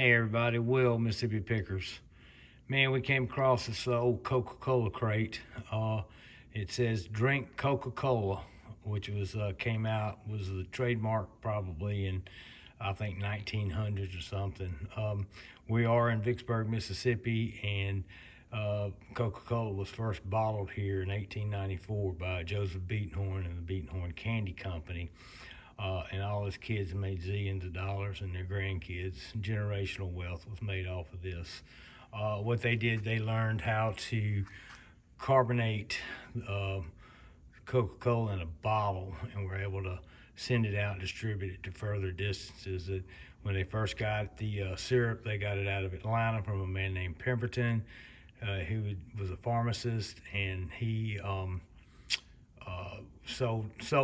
Hey everybody, Will, Mississippi Pickers. Man, we came across this old Coca-Cola crate. It says "Drink Coca-Cola," which was was the trademark probably in I think 1900s or something. We are in Vicksburg, Mississippi, and Coca-Cola was first bottled here in 1894 by Joseph Beatenhorn and the Beatenhorn Candy Company. And all his kids made zillions of dollars, and their grandkids. Generational wealth was made off of this. What they did, they learned how to carbonate Coca-Cola in a bottle, and were able to send it out and distribute it to further distances. When they first got the syrup, they got it out of Atlanta from a man named Pemberton, who was a pharmacist, and he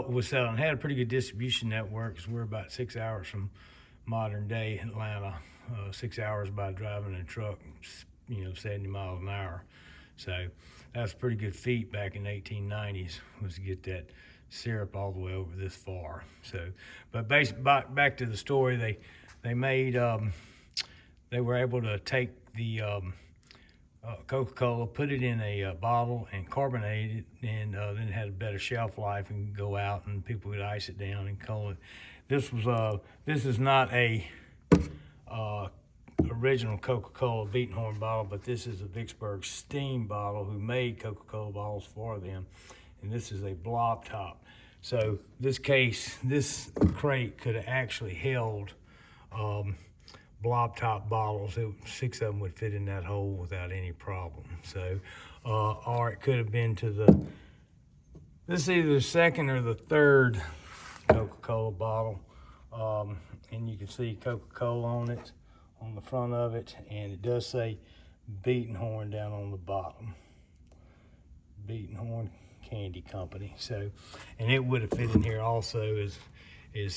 was selling, had a pretty good distribution network, because we're about 6 hours from modern day Atlanta, 6 hours by driving a truck, 70 miles an hour. So that's a pretty good feat back in the 1890s, was to get that syrup all the way over this far. So, but back to the story, they were able to take the Coca-Cola, put it in a bottle and carbonate it, and then it had a better shelf life and go out, and people would ice it down and call it. This is not a original Coca-Cola Beatenhorn bottle, but this is a Vicksburg steam bottle who made Coca-Cola bottles for them, and this is a blob top. So this crate could have actually held blob top bottles. 6 of them would fit in that hole without any problem. So, or it could have been this is either the second or the third Coca-Cola bottle. And you can see Coca-Cola on it, on the front of it, and it does say Beatenhorn down on the bottom. Beatenhorn Candy Company. So, and it would have fit in here also as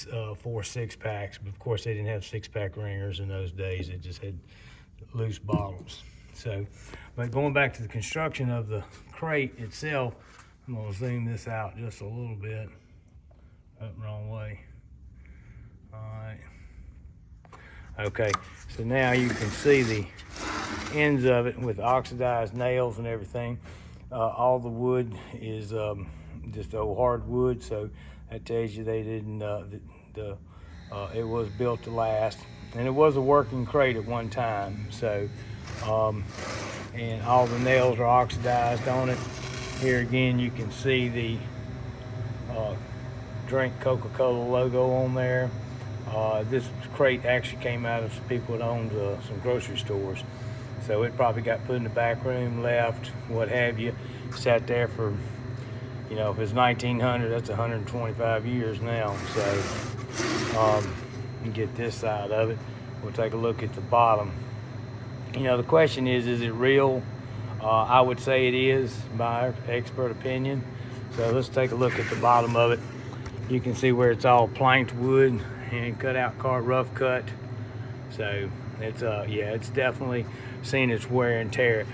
4 6-packs, but of course they didn't have 6-pack ringers in those days. They just had loose bottles. So, but going back to the construction of the crate itself, I'm gonna zoom this out just a little bit. Wrong way. All right. Okay, so now you can see the ends of it with oxidized nails and everything. All the wood is just old hardwood, so that tells you they didn't. It was built to last, and it was a working crate at one time. So, and all the nails are oxidized on it. Here again, you can see the Drink Coca-Cola logo on there. This crate actually came out of some people that owned some grocery stores. So it probably got put in the back room, left, what have you, sat there for, if it's 1900, that's 125 years now. So you get this side of it. We'll take a look at the bottom. The question is it real? I would say it is, my expert opinion. So let's take a look at the bottom of it. You can see where it's all planked wood and cut out rough cut. So it's definitely seen its wear and tear.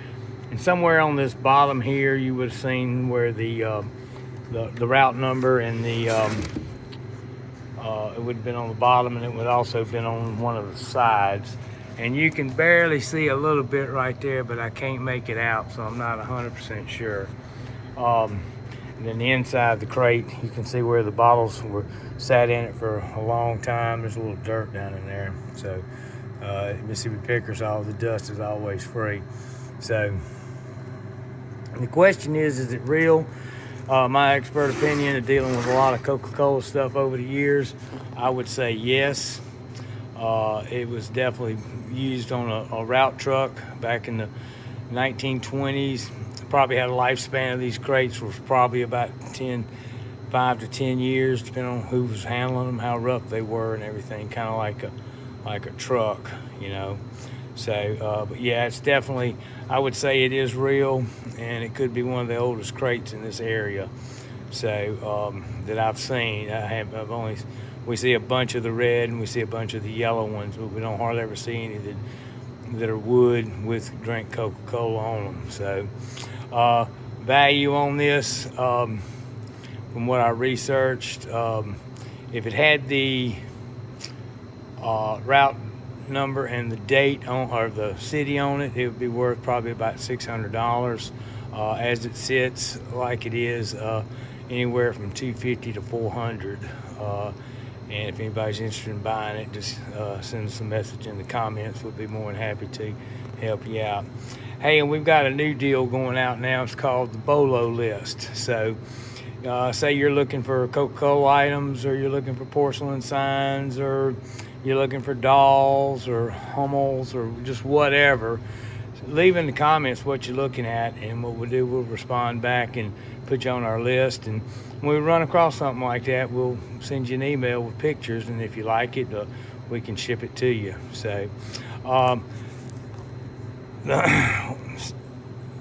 And somewhere on this bottom here, you would have seen where the route number and it would have been on the bottom, and it would also have been on one of the sides. And you can barely see a little bit right there, but I can't make it out, so I'm not 100% sure. And then the inside of the crate, you can see where the bottles were sat in it for a long time. There's a little dirt down in there. So Mississippi Pickers, all the dust is always free. So the question is it real? My expert opinion of dealing with a lot of Coca-Cola stuff over the years, I would say yes. It was definitely used on a route truck back in the 1920s. Probably had a lifespan of these crates was probably about 5 to 10 years, depending on who was handling them, how rough they were and everything, kind of like a truck, So, but yeah, it's definitely, I would say it is real, and it could be one of the oldest crates in this area. So, that I've seen. We see a bunch of the red and we see a bunch of the yellow ones, but we don't hardly ever see any that are wood with Drink Coca-Cola on them. So, value on this, from what I researched, if it had the route number and the date on, or the city on it, it would be worth probably about $600. As it sits like it is, anywhere from $250 to $400. And if anybody's interested in buying it, just send us a message in the comments. We'll be more than happy to help you out. Hey, and we've got a new deal going out now. It's called the BOLO list. So say you're looking for Coca-Cola items, or you're looking for porcelain signs, or you're looking for dolls or Hummels or just whatever. Leave in the comments what you're looking at, and what we'll do, we'll respond back and put you on our list. And when we run across something like that, we'll send you an email with pictures, and if you like it, we can ship it to you. So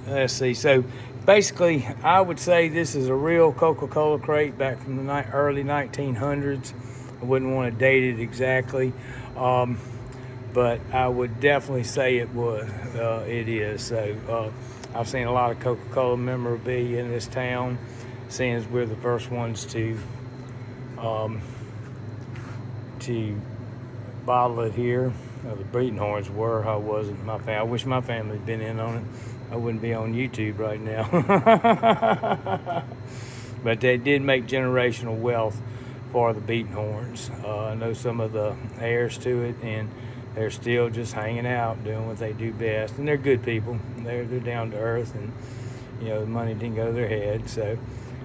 let's see. So basically, I would say this is a real Coca-Cola crate back from the early 1900s. I wouldn't want to date it exactly, but I would definitely say it is. So I've seen a lot of Coca-Cola memorabilia in this town, seeing as we're the first ones to bottle it here. The Breitenhorns were. I wasn't. I wish my family had been in on it. I wouldn't be on YouTube right now. But they did make generational wealth for the Breitenhorns. I know some of the heirs to it, and they're still just hanging out, doing what they do best. And they're good people. They're down to earth, and the money didn't go to their head. So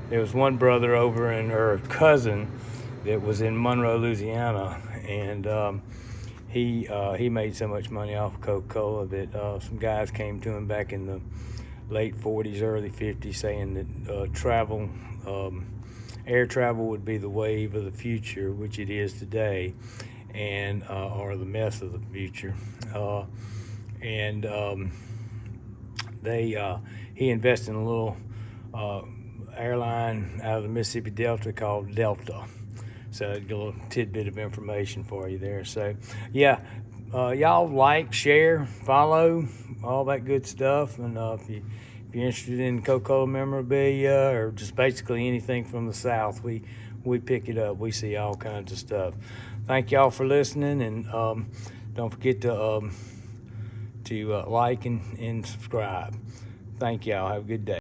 there was one brother over and her cousin that was in Monroe, Louisiana, and he made so much money off of Coca-Cola that some guys came to him back in the late 40s, early 50s, saying that air travel would be the wave of the future, which it is today, and or the mess of the future. He invested in a little airline out of the Mississippi Delta called Delta. So a little tidbit of information for you there. So yeah, y'all like, share, follow, all that good stuff. And if you're interested in Coca-Cola memorabilia, or just basically anything from the South, we pick it up. We see all kinds of stuff. Thank y'all for listening, and don't forget to like and subscribe. Thank y'all. Have a good day.